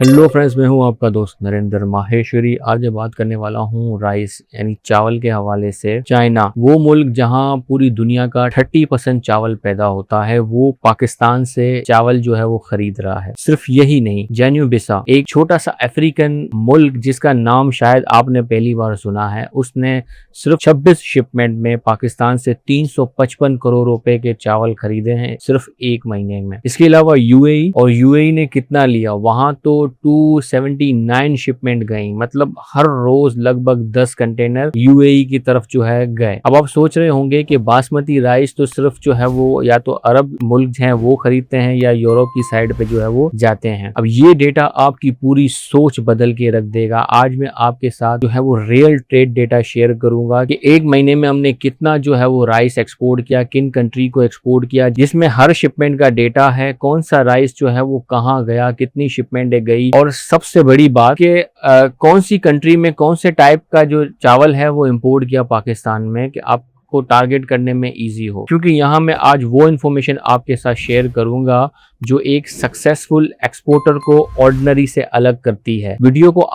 Hello friends, मैं हूं आपका दोस्त नरेंद्र माहेश्वरी। आज मैं बात करने वाला हूं राइस यानी चावल के हवाले से। चाइना, वो मुल्क जहां पूरी दुनिया का 30% चावल पैदा होता है, वो पाकिस्तान से चावल जो है वो खरीद रहा है। सिर्फ यही नहीं, गिनी बिसाऊ, एक छोटा सा अफ्रीकन मुल्क जिसका नाम शायद आपने पहली बार सुना है, उसने सिर्फ 26 शिपमेंट में पाकिस्तान से 355 करोड़ रुपए के चावल खरीदे हैं सिर्फ एक महीने में। इसके अलावा यूएई ने कितना लिया, वहां तो 279 शिपमेंट गई, मतलब हर रोज लगभग 10 कंटेनर यूएई की तरफ जो है गए। अब आप सोच रहे होंगे कि बासमती राइस तो सिर्फ जो है वो या तो अरब मुल्क हैं वो खरीदते हैं या यूरोप की साइड पे जो है वो जाते हैं। अब ये डेटा आपकी पूरी सोच बदल के रख देगा। आज मैं आपके साथ जो है वो रियल ट्रेड डेटा शेयर करूंगा कि एक महीने में हमने कितना जो है वो राइस एक्सपोर्ट किया, किन कंट्री को एक्सपोर्ट किया, जिसमें हर शिपमेंट का डेटा है, कौन सा राइस जो है वो कहाँ गया, कितनी शिपमेंट गई, और सबसे बड़ी बात कि कौन सी कंट्री में कौन से टाइप का जो चावल है वो इंपोर्ट किया पाकिस्तान में, कि आपको टारगेट करने में इजी हो। क्योंकि यहाँ मैं आज वो इन्फॉर्मेशन आपके साथ शेयर करूंगा जो एक सक्सेसफुल एक्सपोर्टर को ऑर्डिनरी से अलग करती है। वीडियो को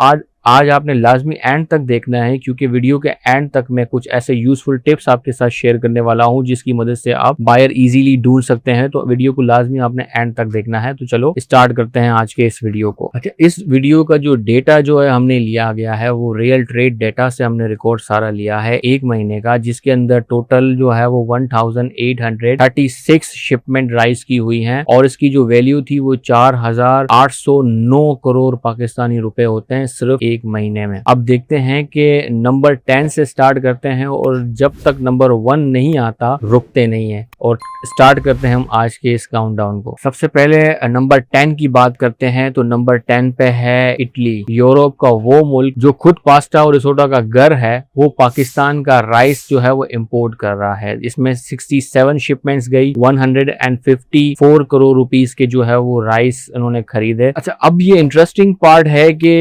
आज आपने लाजमी एंड तक देखना है, क्योंकि वीडियो के एंड तक मैं कुछ ऐसे यूजफुल टिप्स आपके साथ शेयर करने वाला हूं जिसकी मदद से आप बायर इजीली ढूंढ सकते हैं। तो वीडियो को लाजमी आपने एंड तक देखना है। तो चलो स्टार्ट करते हैं आज के इस वीडियो को। अच्छा, इस वीडियो का जो डेटा जो है हमने लिया गया है वो रियल ट्रेड डेटा से हमने रिकॉर्ड सारा लिया है एक महीने का, जिसके अंदर टोटल जो है वो 1836 शिपमेंट राइस की हुई है और इसकी जो वैल्यू थी वो 4809 करोड़ पाकिस्तानी रुपए होते हैं सिर्फ एक महीने में। अब देखते हैं कि नंबर 10 से स्टार्ट करते हैं और जब तक नंबर 1 नहीं आता रुकते नहीं है, और स्टार्ट करते हैं हम आज के इस काउंटडाउन को। सबसे पहले नंबर 10 की बात करते हैं तो नंबर 10 पे है इटली। यूरोप का वो मुल्क जो खुद पास्ता और रिसोटा का घर है, वो पाकिस्तान का राइस जो है वो इंपोर्ट कर रहा है। इसमें 67 शिपमेंट्स गई, 154 करोड़ रुपीस के जो है वो राइस उन्होंने खरीदे। अच्छा, अब ये इंटरेस्टिंग पार्ट है कि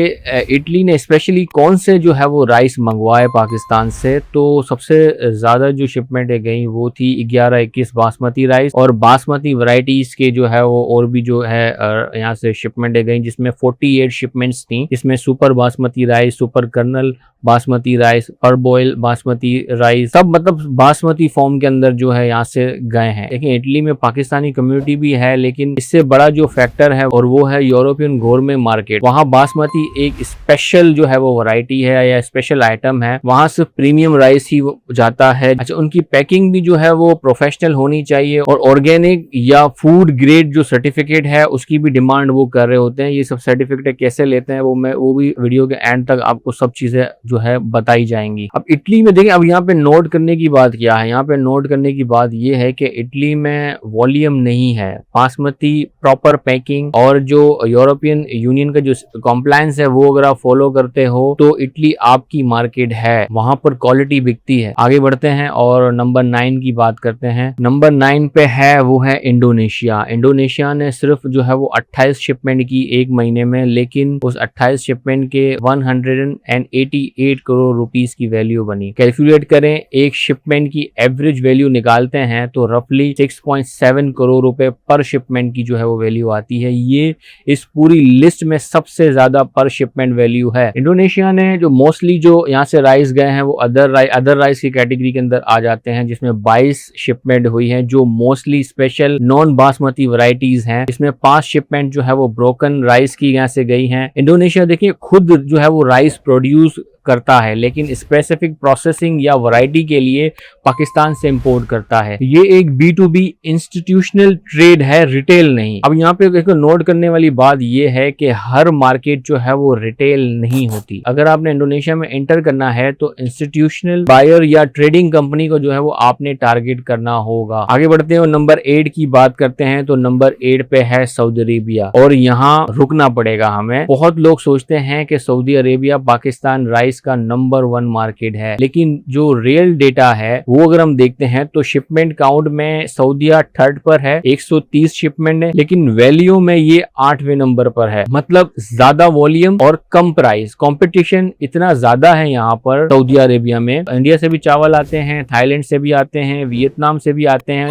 इटली ने स्पेशली कौन से जो है वो राइस मंगवाए पाकिस्तान से। तो सबसे ज्यादा जो शिपमेंट गई वो थी 11-21 बासमती राइस, और बासमती वैरायटीज के जो है वो और भी जो है यहाँ से शिपमेंट गई, जिसमें 48 शिपमेंट्स थी। इसमें super basmati rice, super kernel basmati rice, parboiled basmati rice, सब मतलब बासमती फॉर्म के अंदर जो है यहाँ से गए हैं। लेकिन इटली में पाकिस्तानी कम्युनिटी भी है, लेकिन इससे बड़ा जो फैक्टर है और वो है यूरोपियन गवर्नमेंट मार्केट। वहाँ बासमती एक स्पेशल जो है वो वैरायटी है या स्पेशल आइटम है, वहाँ सिर्फ प्रीमियम राइस ही जाता है। अच्छा, उनकी पैकिंग भी जो है वो प्रोफेशनल होनी चाहिए, और ऑर्गेनिक या फूड ग्रेड जो सर्टिफिकेट है उसकी भी डिमांड वो कर रहे होते हैं। ये सब सर्टिफिकेट कैसे लेते हैं वो भी वीडियो के एंड तक आपको सब चीजें जो है बताई जाएंगी। अब इटली में देखें, अब यहाँ पे नोट करने की बात क्या है, यहाँ पे नोट करने की बात ये है कि इटली में वॉल्यूम नहीं है, बासमती प्रॉपर पैकिंग और जो यूरोपियन यूनियन का जो कॉम्प्लायंस है वो अगर आप फॉलो करते हो तो इटली आपकी मार्केट है, वहां पर क्वालिटी बिकती है। आगे बढ़ते हैं और नंबर 9 की बात करते हैं। नंबर 9 पे है वो है इंडोनेशिया। इंडोनेशिया ने सिर्फ जो है वो 28 शिपमेंट की एक महीने में, लेकिन उस 28 शिपमेंट के 188 करोड़ रुपीस की वैल्यू बनी। कैलकुलेट करें, एक शिपमेंट की एवरेज वैल्यू निकालते हैं तो रफली 6.7 करोड़ रुपए पर शिपमेंट की जो है वो वैल्यू आती है। ये इस पूरी लिस्ट में सबसे ज्यादा पर शिपमेंट वैल्यू है। इंडोनेशिया ने जो मोस्टली जो यहाँ से राइस गए हैं वो अदर राइस की कैटेगरी के अंदर आ जाते हैं, जिसमें 22 शिपमेंट हुई है जो mostly special non basmati varieties हैं। इसमें 5 शिपमेंट जो है वो ब्रोकन राइस की यहाँ से गई हैं। इंडोनेशिया देखिए खुद जो है वो राइस प्रोड्यूस करता है, लेकिन स्पेसिफिक प्रोसेसिंग या वैरायटी के लिए पाकिस्तान से इंपोर्ट करता है। ये एक B2B इंस्टीट्यूशनल ट्रेड है, रिटेल नहीं। अब यहाँ पे एक नोट करने वाली बात ये है कि हर मार्केट जो है वो रिटेल नहीं होती। अगर आपने इंडोनेशिया में एंटर करना है तो इंस्टीट्यूशनल बायर या ट्रेडिंग कंपनी को जो है वो आपने टारगेट करना होगा। आगे बढ़ते हैं और नंबर 8 की बात करते हैं तो नंबर 8 पे है सऊदी अरेबिया, और यहाँ रुकना पड़ेगा हमें। बहुत लोग सोचते हैं कि Saudi Arabia Pakistan rice rice का नंबर 1 मार्केट है। लेकिन जो रियल डेटा है वो अगर हम देखते हैं तो शिपमेंट काउंट में सऊदीया थर्ड पर है, 130 शिपमेंट है, लेकिन वैल्यू में ये 8वें नंबर पर है। मतलब ज्यादा वॉल्यूम और कम प्राइस, कंपटीशन इतना ज्यादा है यहाँ पर सऊदी अरेबिया में। इंडिया से भी चावल आते हैं, थाईलैंड से भी आते हैं, वियतनाम से भी आते हैं।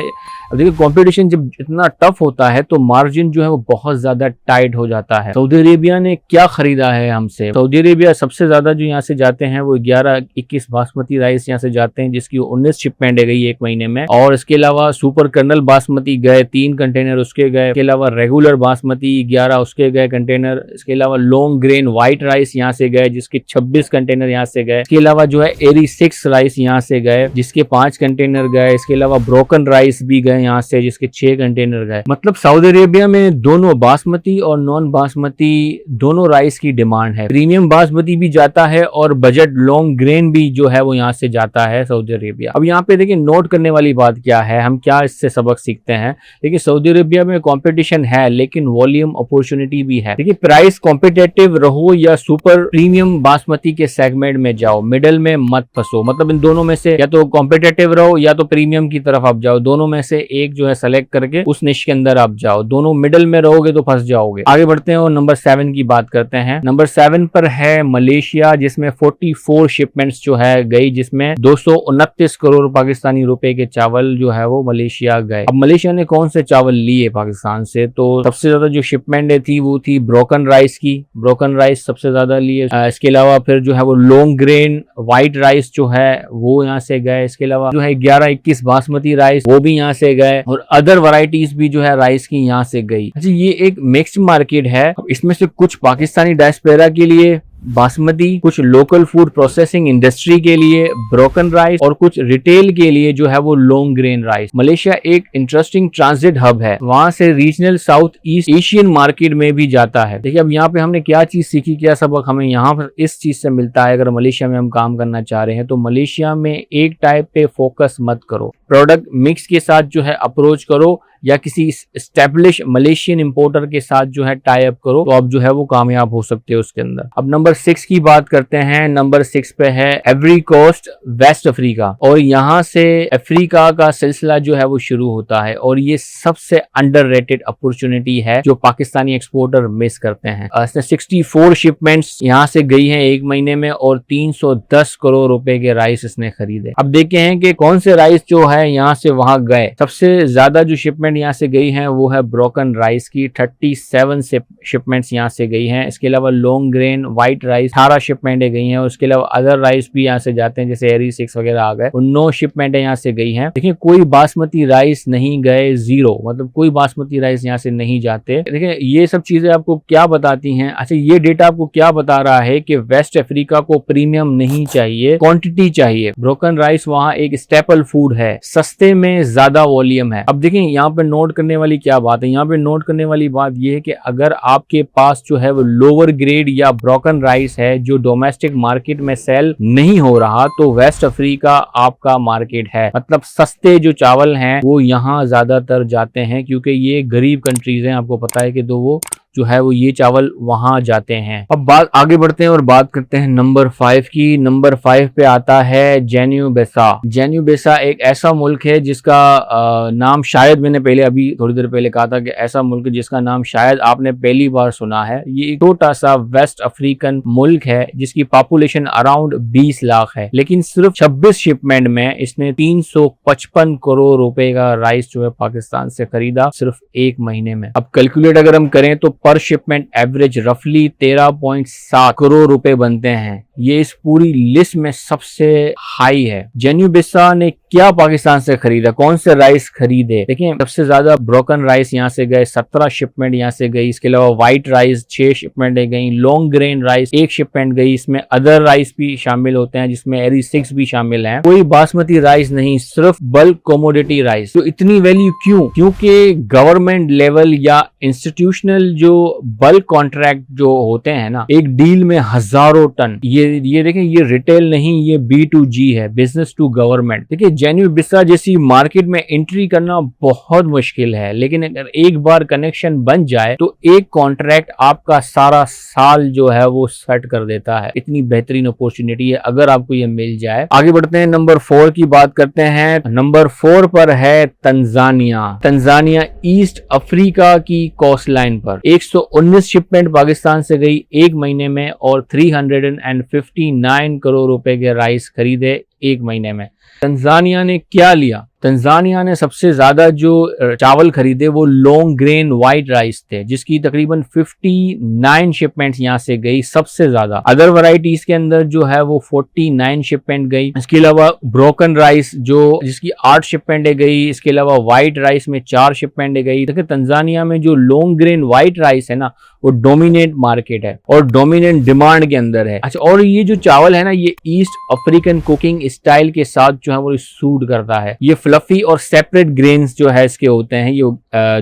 अब देखिए कंपटीशन जब इतना टफ होता है तो मार्जिन जो है वो बहुत ज्यादा टाइट हो जाता है। सऊदी अरेबिया ने क्या खरीदा है हमसे? सऊदी अरेबिया सबसे ज्यादा जो यहाँ से जाते हैं वो 11-21 बासमती राइस यहाँ से जाते हैं, जिसकी 19 शिपमेंट है गई एक महीने में। और इसके अलावा सुपर कर्नल बासमती गए 3 कंटेनर उसके गए। इसके अलावा रेगुलर बासमती 11 उसके गए कंटेनर। इसके अलावा लॉन्ग ग्रेन व्हाइट राइस यहाँ से गए जिसके 26 कंटेनर यहाँ से गए। इसके अलावा जो है एरी 6 राइस यहाँ से गए जिसके 5 कंटेनर गए। इसके अलावा ब्रोकन राइस भी गए यहाँ से जिसके 6 कंटेनर गए। मतलब सऊदी अरेबिया में दोनों बासमती और नॉन बासमती दोनों राइस की डिमांड है। प्रीमियम बासमती भी जाता है और बजट लॉन्ग ग्रेन भी जो है वो यहाँ से जाता है सऊदी अरेबिया। अब यहाँ पे देखिए नोट करने वाली बात क्या है, हम क्या इससे सबक सीखते हैं। देखिए सऊदी अरेबिया में कंपटीशन है लेकिन वॉल्यूम अपॉर्चुनिटी भी है। देखिए प्राइस कॉम्पिटेटिव रहो या सुपर प्रीमियम बासमती के सेगमेंट में जाओ, मिडल में मत फंसो। मतलब इन दोनों में से या तो कॉम्पिटेटिव रहो या तो प्रीमियम की तरफ आप जाओ, दोनों में से एक जो है सेलेक्ट करके उस निश के अंदर आप जाओ। दोनों मिडल में रहोगे तो फंस जाओगे। आगे बढ़ते हैं और नंबर 7 की बात करते हैं। नंबर 7 पर है मलेशिया, जिसमें 44 शिपमेंट्स जो है गई, जिसमें 229 करोड़ पाकिस्तानी रुपए के चावल जो है वो मलेशिया गए। अब मलेशिया ने कौन से चावल लिए पाकिस्तान से? तो सबसे ज्यादा जो शिपमेंट थी वो थी ब्रोकन राइस की। ब्रोकन राइस सबसे ज्यादा लिए। इसके अलावा फिर जो है वो लॉन्ग ग्रेन व्हाइट राइस जो है वो यहाँ से गए। इसके अलावा जो है 11-21 बासमती राइस वो भी यहाँ से गए और अदर वैरायटीज भी जो है राइस की यहाँ से गई। अच्छा ये एक मिक्स्ड मार्केट है। इसमें से कुछ पाकिस्तानी डायस्पोरा के लिए बासमती, कुछ लोकल फूड प्रोसेसिंग इंडस्ट्री के लिए ब्रोकन राइस और कुछ रिटेल के लिए जो है वो लॉन्ग ग्रेन राइस। मलेशिया एक इंटरेस्टिंग ट्रांजिट हब है, वहां से regional south east Asian market में भी जाता है। देखिए अब यहाँ पे हमने क्या चीज सीखी, क्या सबक हमें यहाँ पर इस चीज से मिलता है। अगर मलेशिया में हम काम करना चाह रहे हैं तो मलेशिया में एक टाइप पे फोकस मत करो, प्रोडक्ट मिक्स के साथ जो है अप्रोच करो या किसी एस्टेब्लिश मलेशियन इंपोर्टर के साथ जो है टाई अप करो, तो आप जो है वो कामयाब हो सकते हो उसके अंदर। अब नंबर 6 की बात करते हैं। नंबर 6 पे है एवरी कोस्ट वेस्ट अफ्रीका, और यहाँ से अफ्रीका का सिलसिला जो है वो शुरू होता है और ये सबसे अंडररेटेड अपॉर्चुनिटी है जो पाकिस्तानी एक्सपोर्टर मिस करते हैं। 64 शिपमेंट्स यहाँ से गई हैं एक महीने में और 310 करोड़ रुपए के राइस इसने खरीदे। अब देखे हैं कि कौन से राइस जो है यहाँ से वहां गए। सबसे ज्यादा जो शिपमेंट यहाँ से गई हैं वो है ब्रोकन राइस की, 37 शिपमेंट्स यहाँ से गई हैं। इसके अलावा लॉन्ग ग्रेन व्हाइट राइस 18 शिपमेंटें गई हैं। उसके अलावा अदर राइस भी यहाँ से जाते हैं जैसे एरी 6 वगैरह आ गए, 9 शिपमेंटें यहाँ से गई हैं। देखिए कोई बासमती राइस नहीं गए, 0, मतलब कोई बासमती राइस यहाँ से नहीं जाते। देखिए ये सब चीजें आपको क्या बताती हैं। अच्छा ये डेटा आपको क्या बता रहा है कि वेस्ट अफ्रीका को प्रीमियम नहीं चाहिए, क्वांटिटी चाहिए। ब्रोकन राइस वहाँ एक स्टेपल फूड है, सस्ते में ज्यादा वॉल्यूम है। अब देखिए यहाँ पे नोट करने वाली क्या बात है, यहाँ पे नोट करने वाली बात यह है कि अगर आपके पास जो है वो लोअर ग्रेड या ब्रोकन राइस है जो डोमेस्टिक मार्केट में सेल नहीं हो रहा, तो वेस्ट अफ्रीका आपका मार्केट है। मतलब सस्ते जो चावल हैं वो यहाँ ज्यादातर जाते हैं क्योंकि ये गरीब कंट्रीज हैं, आपको पता है कि तो वो जो है वो ये चावल वहां जाते हैं। अब बात आगे बढ़ते हैं और बात करते हैं नंबर 5 की। नंबर 5 पे आता है जेन्यू बेसा। जेन्यू बेसा एक ऐसा मुल्क है जिसका नाम शायद मैंने पहले अभी थोड़ी देर पहले कहा था कि ऐसा मुल्क जिसका नाम शायद आपने पहली बार सुना है। ये एक छोटा सा वेस्ट अफ्रीकन मुल्क है जिसकी पॉपुलेशन अराउंड 20 लाख है, लेकिन सिर्फ 26 शिपमेंट में इसने 355 करोड़ रुपए का राइस जो है पाकिस्तान से खरीदा सिर्फ एक महीने में। अब कैलकुलेट अगर हम करें तो पर शिपमेंट एवरेज रफली 13.7 करोड़ रुपए बनते हैं। ये इस पूरी लिस्ट में सबसे हाई है। जेन्यू बेसा ने क्या पाकिस्तान से खरीदा, कौन से राइस खरीदे? देखिए सबसे ज्यादा ब्रोकन राइस यहाँ से गए, 17 शिपमेंट यहाँ से गई। इसके अलावा व्हाइट राइस 6 शिपमेंट गई, लॉन्ग ग्रेन राइस 1 शिपमेंट गई। इसमें अदर राइस भी शामिल होते हैं जिसमें एरी 6 भी शामिल है। कोई बासमती राइस नहीं, सिर्फ बल्क कमोडिटी राइस। तो इतनी वैल्यू क्यों? क्योंकि गवर्नमेंट लेवल या इंस्टीट्यूशनल जो जो बल्क कॉन्ट्रैक्ट जो होते हैं ना, एक डील में हजारों टन, ये देखें, ये रिटेल नहीं, ये B2G है, बिजनेस टू गवर्नमेंट। देखिए जेन्यू बिस्सा जैसी मार्केट में एंट्री करना बहुत मुश्किल है, लेकिन अगर एक बार कनेक्शन बन जाए तो एक कॉन्ट्रैक्ट आपका सारा साल जो है वो सेट कर देता है। इतनी बेहतरीन अपॉर्चुनिटी है अगर आपको ये मिल जाए। आगे बढ़ते हैं, नंबर 4 की बात करते हैं। नंबर 4 पर है तंजानिया। तंजानिया ईस्ट अफ्रीका की कोस्ट लाइन पर 119 शिपमेंट पाकिस्तान से गई एक महीने में और 359 करोड़ रुपए के राइस खरीदे एक महीने में। तंजानिया ने क्या लिया? तंजानिया ने सबसे ज्यादा जो चावल खरीदे वो लॉन्ग ग्रेन व्हाइट राइस थे, जिसकी तकरीबन 59 शिपमेंट्स यहाँ से गई, सबसे ज्यादा। अदर वैरायटीज के अंदर जो है वो 49 शिपमेंट गई। इसके अलावा ब्रोकन राइस जो जिसकी 8 शिपमेंट गई। इसके अलावा व्हाइट राइस में 4 शिपमेंट गई। देखिए तंजानिया में जो लॉन्ग ग्रेन व्हाइट राइस है ना, वो डोमिनेट मार्केट है और डोमिनेंट डिमांड के अंदर है। अच्छा, और ये जो चावल है ना, ये ईस्ट अफ्रीकन कुकिंग स्टाइल के साथ जो है वो सूट करता है। ये फ्लफी और सेपरेट ग्रेन्स जो है इसके होते हैं, ये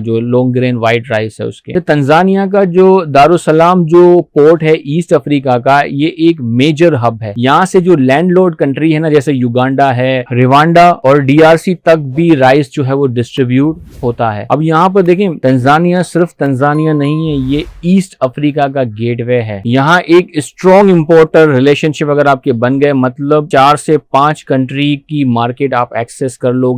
जो लॉन्ग ग्रेन व्हाइट राइस है उसके। तो तंजानिया का जो दारुसलाम जो पोर्ट है ईस्ट अफ्रीका का, ये एक मेजर हब है। यहाँ से जो लैंडलॉर्ड कंट्री है ना, जैसे युगांडा है, रिवांडा और DRC तक भी राइस जो है वो डिस्ट्रीब्यूट होता है। अब यहाँ पर देखें, तंजानिया सिर्फ तंजानिया नहीं है, ये ईस्ट अफ्रीका का गेटवे है। यहाँ एक स्ट्रॉन्ग इंपोर्टर रिलेशनशिप अगर आपके बन गए, मतलब 4 से 5 कंट्री की मार्केट आप एक्सेस कर लोगे।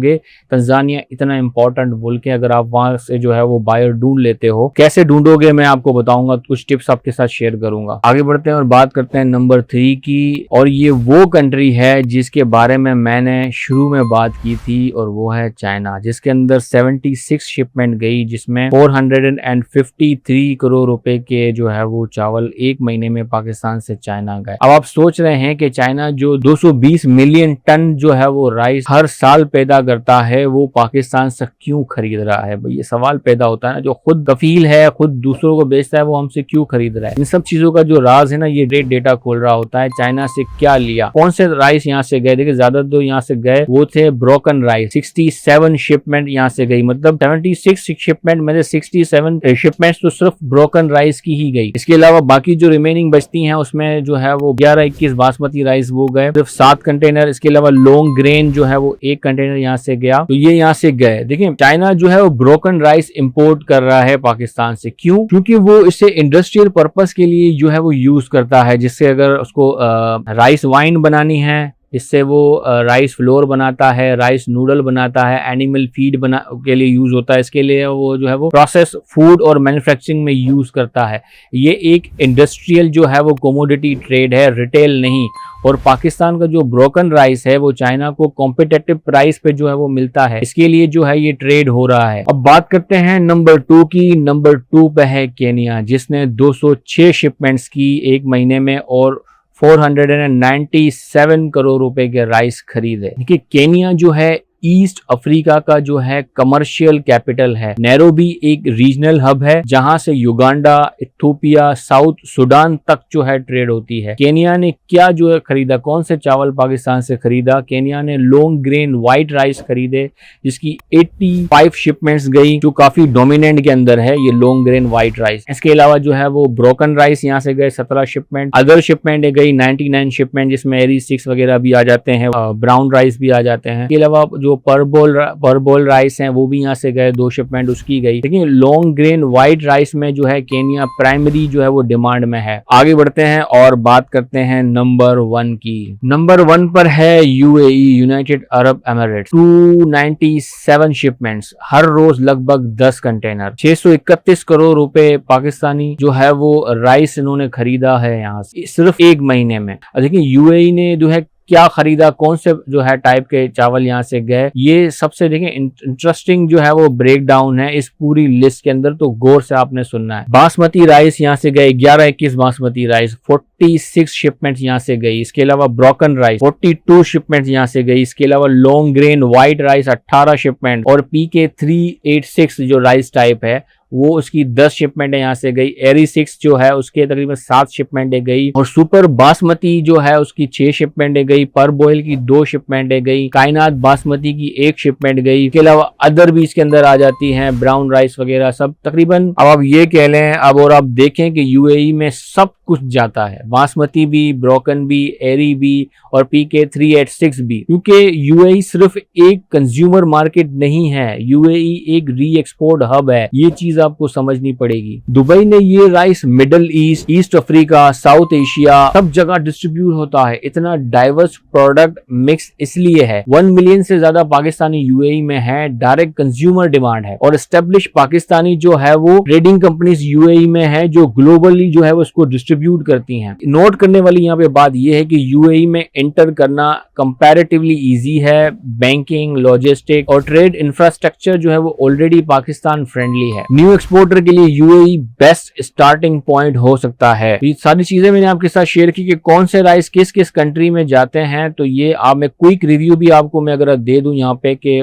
तंजानिया इतना इंपॉर्टेंट मुल्क है, अगर आप वहां से जो है वो बायर ढूंढ लेते हो। कैसे ढूंढोगे मैं आपको बताऊंगा, कुछ टिप्स आपके साथ शेयर करूंगा। आगे बढ़ते हैं और बात करते हैं नंबर 3 की, और ये वो कंट्री है जिसके बारे में मैंने शुरू में बात की थी, और वो है चाइना, जिसके अंदर 76 शिपमेंट गई, जिसमें 453 करोड़ रुपए के जो है वो चावल एक महीने में पाकिस्तान से चाइना गए। अब आप सोच रहे हैं कि चाइना जो 220 मिलियन टन जो है वो राइस हर साल पैदा करता है, वो पाकिस्तान से क्यों खरीद रहा है? भाई ये सवाल पैदा होता है ना, जो खुद कफील है, खुद दूसरों को बेचता है, वो हमसे क्यों खरीद रहा है? इन सब चीजों का जो राज है ना, ये डेटा खोल रहा होता है। चाइना से क्या लिया, कौन से राइस यहाँ से गए? देखिए ज्यादा तो यहाँ से गए वो थे ब्रोकन राइस। 67 शिपमेंट यहाँ से गई, मतलब 76 शिपमेंट में से 67 शिपमेंट तो सिर्फ ब्रोकन राइस की ही गई। इसके अलावा बाकी जो रिमेनिंग बचती हैं उसमें जो है वो 11-21 बासमती राइस वो गए, सिर्फ 7 कंटेनर। इसके अलावा लॉन्ग ग्रेन जो है वो 1 कंटेनर यहाँ से गया, तो ये यहाँ से गए। देखिए चाइना जो है वो ब्रोकन राइस इंपोर्ट कर रहा है पाकिस्तान से। क्यों? क्योंकि वो इसे इंडस्ट्रियल पर्पस के लिए जो है वो यूज करता है, जिससे अगर उसको राइस वाइन बनानी है, इससे वो राइस फ्लोर बनाता है, राइस नूडल बनाता है, एनिमल फीड के लिए यूज होता है। इसके लिए वो जो है वो प्रोसेस फूड और मैन्युफैक्चरिंग में यूज करता है। ये एक इंडस्ट्रियल जो है वो कमोडिटी ट्रेड है, रिटेल नहीं। और पाकिस्तान का जो ब्रोकन राइस है वो चाइना को कॉम्पिटिटिव प्राइस पे जो है वो मिलता है, इसके लिए जो है ये ट्रेड हो रहा है। अब बात करते हैं नंबर 2 की। नंबर 2 पे है केनिया, जिसने 206 शिपमेंट्स की एक महीने में और 497 करोड़ रुपए के राइस खरीदे। देखिए केनिया जो है ईस्ट अफ्रीका का जो है कमर्शियल कैपिटल है। नैरोबी एक रीजनल हब है, जहां से युगांडा, इथियोपिया, साउथ सुडान तक जो है ट्रेड होती है। केनिया ने क्या जो है खरीदा, कौन से चावल पाकिस्तान से खरीदा? केनिया ने लॉन्ग ग्रेन व्हाइट राइस खरीदे, जिसकी 85 शिपमेंट्स गई, जो काफी डोमिनेंट के अंदर है ये लॉन्ग ग्रेन व्हाइट राइस। इसके अलावा जो है वो ब्रोकन राइस यहाँ से गए 17 शिपमेंट। अदर शिपमेंट गई 99 शिपमेंट, जिसमें एरी 6 वगैरह भी आ जाते हैं, ब्राउन राइस भी आ जाते हैं। इसके अलावा जो परबोल राइस हैं वो भी यहाँ से गए, 2 शिपमेंट उसकी गई। लेकिन लॉन्ग ग्रेन व्हाइट राइस में जो है केनिया प्राइमरी जो है वो डिमांड में है। आगे बढ़ते हैं और बात करते हैं नंबर 1 की। नंबर 1 पर है UAE, United Arab Emirates. 297 shipments, हर रोज लगभग 10 कंटेनर, 631 करोड़ रुपए पाकिस्तानी जो है वो राइस इन्होंने खरीदा है यहाँ से सिर्फ एक महीने में। देखिए UAE ने जो है क्या खरीदा, कौन से जो है टाइप के चावल यहाँ से गए, ये सबसे देखें इंटरेस्टिंग जो है वो ब्रेक डाउन है इस पूरी लिस्ट के अंदर, तो गौर से आपने सुनना है। बासमती राइस यहाँ से गए 11-21 बासमती राइस, 46 शिपमेंट्स यहाँ से गई। इसके अलावा ब्रोकन राइस 42 शिपमेंट्स यहाँ से गई। इसके अलावा long grain white rice 18 shipment और PK386 जो राइस टाइप है वो उसकी 10 शिपमेंट यहाँ से गई। एरी 6 जो है उसके तकरीबन 7 शिपमेंट गई, और सुपर बासमती जो है उसकी 6 शिपमेंट गई, पर बॉयल की 2 शिपमेंट गई, कायनात बासमती की 1 शिपमेंट गई। इसके अलावा अदर भी इसके अंदर आ जाती हैं, ब्राउन राइस वगैरह सब तकरीबन। अब आप ये कह लें अब, और आप देखें कि यूएई में सब कुछ जाता है, बासमती भी, ब्रोकन भी, एरी भी और पीके 386 भी, क्योंकि यूएई सिर्फ एक कंज्यूमर मार्केट नहीं है, यूएई एक री एक्सपोर्ट हब है। ये चीज आपको समझनी पड़ेगी। दुबई ने ये rice middle east, east Africa, south Asia सब जगह डिस्ट्रीब्यूट होता है। इतना डाइवर्स प्रोडक्ट मिक्स इसलिए है। 1 मिलियन से ज्यादा पाकिस्तानी यूएई में है, डायरेक्ट कंज्यूमर डिमांड है, और एस्टेब्लिश पाकिस्तानी जो है वो ट्रेडिंग कंपनीज यूएई में है जो ग्लोबली जो है वो उसको डिस्ट्रीब्यूट करती हैं। नोट करने वाली यहाँ पे बात यह है कि यूएई में एंटर करना कंपैरेटिवली इजी है। बैंकिंग, लॉजिस्टिक और ट्रेड इंफ्रास्ट्रक्चर जो है वो ऑलरेडी पाकिस्तान फ्रेंडली है। न्यू एक्सपोर्टर के लिए यूएई बेस्ट स्टार्टिंग पॉइंट हो सकता है। ये सारी चीजें मैंने आपके साथ शेयर की कि कौन से राइस किस किस कंट्री में जाते हैं। तो ये आप मैं क्विक रिव्यू भी आपको मैं अगर दे दूं यहाँ पे कि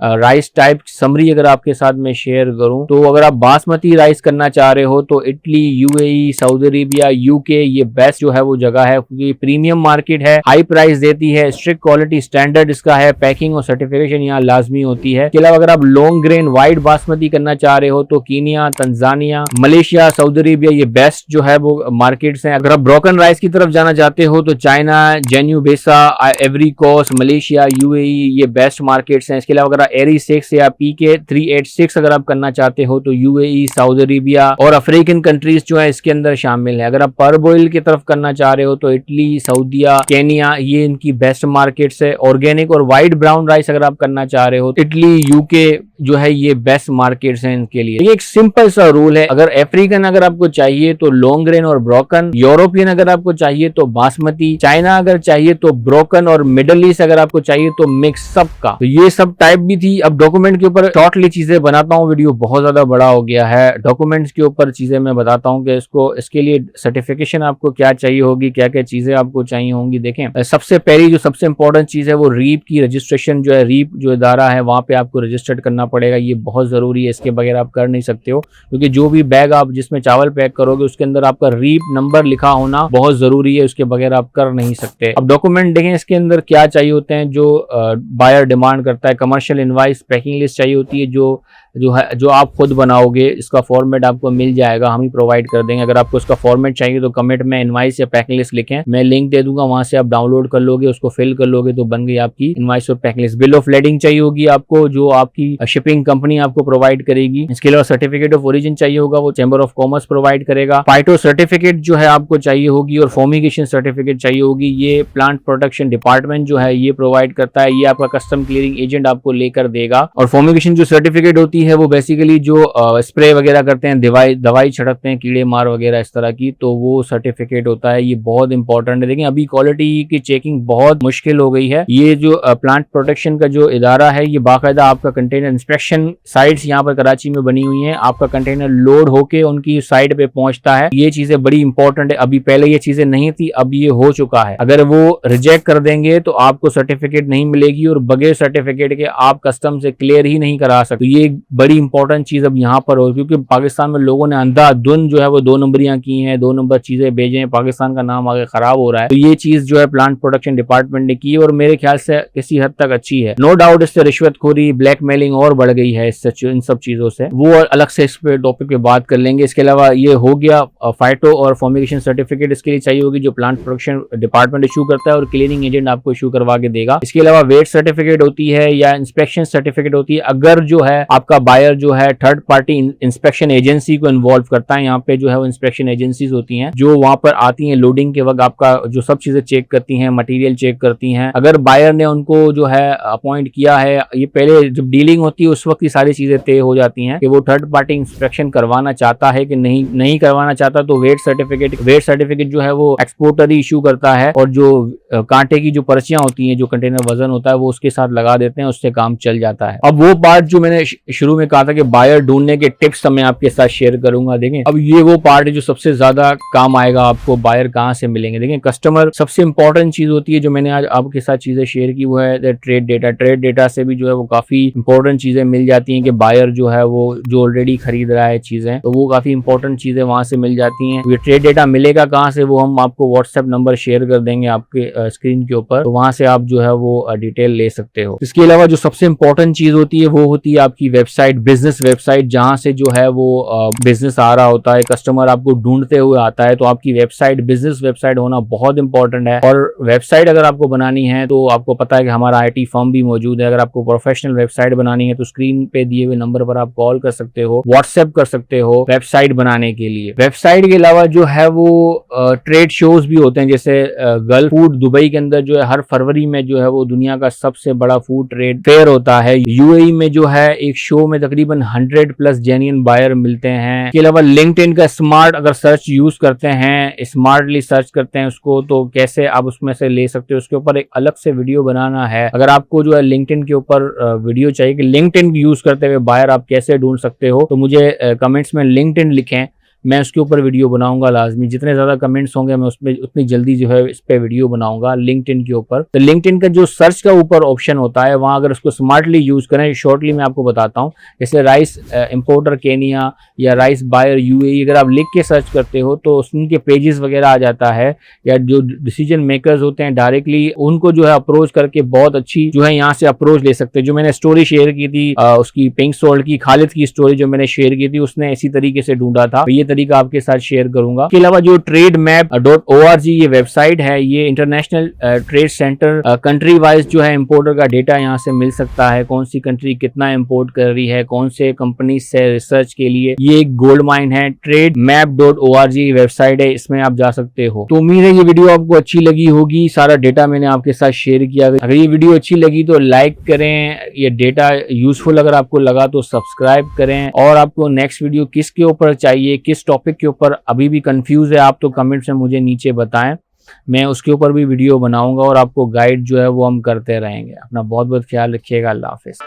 राइस टाइप समरी अगर आपके साथ में शेयर करूं, तो अगर आप बासमती राइस करना चाह रहे हो तो Italy, UAE, Saudi Arabia, UK ये बेस्ट जो है वो जगह है, क्योंकि प्रीमियम मार्केट है, हाई प्राइस देती है, स्ट्रिक्ट क्वालिटी स्टैंडर्ड इसका है, पैकिंग और सर्टिफिकेशन यहाँ लाजमी होती है। इसके अलावा अगर आप लॉन्ग ग्रेन वाइट बासमती करना चाह रहे हो तो Kenya, Tanzania, Malaysia, Saudi Arabia ये बेस्ट जो है वो मार्केट्स हैं। अगर आप ब्रोकन राइस की तरफ जाना चाहते हो तो चाइना, जेन्यूबेसा, एवरी कोस्ट, मलेशिया, यूएई ये बेस्ट मार्केट्स हैं। इसके अलावा अगर एरी 6 या पीके 386 अगर आप करना चाहते हो तो यूएई, सऊदी अरेबिया और अफ्रीकन कंट्रीज जो है इसके अंदर शामिल है। अगर आप पर बॉयल की तरफ करना चाह रहे हो तो इटली, सऊदिया, केनिया ये इनकी बेस्ट मार्केट्स है। ऑर्गेनिक और व्हाइट ब्राउन राइस अगर आप करना चाह रहे हो इटली, यूके जो है ये बेस्ट मार्केट्स हैं इनके लिए। ये एक सिंपल सा रूल है, अगर अफ्रीकन अगर आपको चाहिए तो लॉन्ग ग्रेन और ब्रोकन, यूरोपियन अगर आपको चाहिए तो बासमती, चाइना अगर चाहिए तो ब्रोकन, और मिडल ईस्ट अगर आपको चाहिए तो मिक्स सब का। तो ये सब टाइप भी थी। अब डॉक्यूमेंट के ऊपर शॉर्टली चीजें बनाता हूँ, वीडियो बहुत ज्यादा बड़ा हो गया है। डॉक्यूमेंट्स के ऊपर चीजें मैं बताता हूँ कि इसके लिए सर्टिफिकेशन आपको क्या चाहिए होगी, क्या क्या चीजें आपको चाहिए होंगी। देखें, सबसे पहली जो सबसे इंपॉर्टेंट चीज है वो रीप की रजिस्ट्रेशन जो है, रीप जो इदारा है वहां पे आपको रजिस्टर्ड करना पड़ेगा। ये बहुत जरूरी है, इसके बगैर आप कर नहीं सकते हो, क्योंकि जो भी बैग आप जिसमें चावल पैक करोगे उसके अंदर आपका रीप नंबर लिखा होना बहुत जरूरी है, उसके बगैर आप कर नहीं सकते। अब डॉक्यूमेंट देखें इसके अंदर क्या चाहिए होते हैं जो बायर डिमांड करता है। कमर्शियल इनवाइस, पैकिंग लिस्ट चाहिए होती है जो आप खुद बनाओगे। इसका फॉर्मेट आपको मिल जाएगा, हम ही प्रोवाइड कर देंगे। अगर आपको इसका फॉर्मेट चाहिए तो कमेंट में इनवाइस या पैकिंग लिस्ट लिखें, मैं लिंक दे दूंगा, वहां से आप डाउनलोड कर लोगे, उसको फिल कर लोगे तो बन गई आपकी इनवाइस और packing list. Bill of lading चाहिए होगी आपको, जो आपकी शिपिंग कंपनी आपको प्रोवाइड करेगी। इसके अलावा सर्टिफिकेट ऑफ ओरिजिन चाहिए होगा, वो चैम्बर ऑफ कॉमर्स प्रोवाइड करेगा। फाइटो सर्टिफिकेट जो है आपको चाहिए होगी, और फॉर्मिगेशन सर्टिफिकेट चाहिए होगी, ये प्लांट प्रोडक्शन डिपार्टमेंट जो है ये प्रोवाइड करता है, ये आपका कस्टम क्लियरिंग एजेंट आपको लेकर देगा। और फॉर्मिगेशन जो सर्टिफिकेट होती है वो बेसिकली जो स्प्रे वगैरह करते हैं, दवाई छिड़कते हैं कीड़े मार वगैरह इस तरह की, तो वो सर्टिफिकेट होता है। ये बहुत इंपॉर्टेंट है। देखिए अभी क्वालिटी की चेकिंग बहुत मुश्किल हो गई है। ये जो प्लांट प्रोटेक्शन का जो इदारा है ये बाकायदा आपका कंटेनर इंस्पेक्शन साइट्स यहाँ पर कराची में बनी हुई है, आपका कंटेनर लोड होके उनकी साइड पे पहुंचता है। ये चीजें बड़ी इंपॉर्टेंट है, अभी पहले ये चीजें नहीं थी, अब ये हो चुका है। अगर वो रिजेक्ट कर देंगे तो आपको सर्टिफिकेट नहीं मिलेगी, और बगैर सर्टिफिकेट के आप कस्टम से क्लियर ही नहीं करा सकते। ये बड़ी इंपॉर्टेंट चीज अब यहाँ पर हो, क्योंकि पाकिस्तान में लोगों ने अंधाधुंध जो है वो 2 नंबरियां की हैं, 2 नंबर चीजें भेजे हैं, पाकिस्तान का नाम आगे खराब हो रहा है। तो ये चीज जो है प्लांट प्रोडक्शन डिपार्टमेंट ने की है, और मेरे ख्याल से किसी हद तक अच्छी है। नो डाउट इससे रिश्वतखोरी, ब्लैकमेलिंग और बढ़ गई है इन सब चीजों से, वो अलग से इस पे टॉपिक पे बात कर लेंगे। इसके अलावा ये हो गया फाइटो और फॉर्मिगेशन सर्टिफिकेट, इसके लिए चाहिए होगी जो प्लांट प्रोडक्शन डिपार्टमेंट इशू करता है, और क्लीनिंग एजेंट आपको इशू करवा के देगा। इसके अलावा वेट सर्टिफिकेट होती है या इंस्पेक्शन सर्टिफिकेट होती है, अगर जो है आपका बायर जो है थर्ड पार्टी इंस्पेक्शन एजेंसी को इन्वॉल्व करता है। यहाँ पे जो है वो इंस्पेक्शन एजेंसीज होती हैं जो वहां पर आती हैं लोडिंग के वक्त, आपका जो सब चीजें चेक करती हैं, मटेरियल चेक करती हैं। अगर बायर ने उनको जो है अपॉइंट किया है, ये पहले जब डीलिंग होती है उस वक्त ही सारी चीजें तय हो जाती हैं कि वो थर्ड पार्टी इंस्पेक्शन करवाना चाहता है कि नहीं करवाना चाहता। तो वेट सर्टिफिकेट जो है वो एक्सपोर्टर ही इशू करता है, और जो कांटे की जो पर्चियां होती हैं, जो कंटेनर वजन होता है वो उसके साथ लगा देते हैं, उससे काम चल जाता है। अब वो पार्ट जो मैंने शुरू में कहा था कि बायर ढूंढने के टिप्स मैं आपके साथ शेयर करूंगा। देखें अब ये वो पार्ट है जो सबसे ज्यादा काम आएगा आपको, बायर कहां से मिलेंगे। देखें कस्टमर सबसे इंपॉर्टेंट चीज होती है, जो मैंने आज आपके साथ चीजें शेयर की वो है ट्रेड डेटा। ट्रेड डेटा से भी जो है वो काफी इंपॉर्टेंट चीजें मिल जाती हैं कि बायर जो है वो जो ऑलरेडी खरीद रहा है चीजें, तो वो काफी इंपॉर्टेंट चीजें वहां से मिल जाती हैं। ये ट्रेड डेटा मिलेगा कहाँ से, वो हम आपको व्हाट्सएप नंबर शेयर कर देंगे आपके स्क्रीन के ऊपर, तो वहां से आप जो है वो डिटेल ले सकते हो। इसके अलावा जो सबसे इंपॉर्टेंट चीज होती है वो होती है आपकी वेबसाइट, बिजनेस वेबसाइट, जहां से जो है वो बिजनेस आ रहा होता है, कस्टमर आपको ढूंढते हुए आता है। तो आपकी वेबसाइट, बिजनेस वेबसाइट होना बहुत इंपॉर्टेंट है। और वेबसाइट अगर आपको बनानी है तो आपको पता है कि हमारा IT फर्म भी मौजूद है। अगर आपको प्रोफेशनल वेबसाइट बनानी है तो स्क्रीन पे दिए हुए नंबर पर आप कॉल कर सकते हो, व्हाट्सएप कर सकते हो वेबसाइट बनाने के लिए। वेबसाइट के अलावा जो है वो ट्रेड शोज भी होते हैं, जैसे गल्फ फूड दुबई के अंदर जो है हर फरवरी में जो है वो दुनिया का सबसे बड़ा फूड ट्रेड फेयर होता है। UAE में जो है एक शो में तकरीबन 100+ जेन्युइन बायर मिलते हैं। इसके अलावा लिंक्डइन का स्मार्ट अगर सर्च यूज करते हैं, स्मार्टली सर्च करते हैं उसको, तो कैसे आप उसमें से ले सकते हो, उसके ऊपर एक अलग से वीडियो बनाना है। अगर आपको जो है लिंक्डइन के ऊपर वीडियो चाहिए कि लिंक्डइन यूज करते हुए बायर आप कैसे ढूंढ सकते हो, तो मुझे कमेंट्स में लिंक्डइन लिखें, मैं उसके ऊपर वीडियो बनाऊंगा लाजमी। जितने ज्यादा कमेंट्स होंगे मैं उसमें उतनी जल्दी जो है इस पे वीडियो बनाऊंगा लिंक्डइन के ऊपर। तो लिंक्डइन का जो सर्च का ऊपर ऑप्शन होता है, वहां अगर उसको स्मार्टली यूज करें, शॉर्टली मैं आपको बताता हूं, जैसे राइस इंपोर्टर केनिया या राइस बायर UAE, अगर आप लिख के सर्च करते हो तो उनके पेजेस वगैरह आ जाता है, या जो डिसीजन मेकर्स होते हैं डायरेक्टली उनको जो है अप्रोच करके बहुत अच्छी जो है यहाँ से अप्रोच ले सकते हैं। जो मैंने स्टोरी शेयर की थी उसकी पिंक सोल्ट की, खालिद की स्टोरी जो मैंने शेयर की थी, उसने इसी तरीके से ढूंढा था। ये तरीका आपके साथ शेयर करूंगा। इसके अलावा जो trademap.org ये वेबसाइट है, ये international trade centre, country wise जो है इंपोर्टर का डेटा यहाँ से मिल सकता है, कौन सी कंट्री कितना इंपोर्ट कर रही है, कौन से कंपनी से रिसर्च के लिए। ये एक गोल्ड माइन है, trademap.org वेबसाइट है, इसमें आप जा सकते हो। तो उम्मीद है ये वीडियो आपको अच्छी लगी होगी, सारा डेटा मैंने आपके साथ शेयर किया। अगर ये वीडियो अच्छी लगी तो लाइक करें, ये डेटा यूजफुल अगर आपको लगा तो सब्सक्राइब करें। और आपको नेक्स्ट वीडियो किसके ऊपर चाहिए, किस टॉपिक के ऊपर अभी भी कंफ्यूज है आप, तो कमेंट्स में मुझे नीचे बताएं, मैं उसके ऊपर भी वीडियो बनाऊंगा और आपको गाइड जो है वो हम करते रहेंगे। अपना बहुत बहुत ख्याल रखिएगा। अल्लाह हाफिज।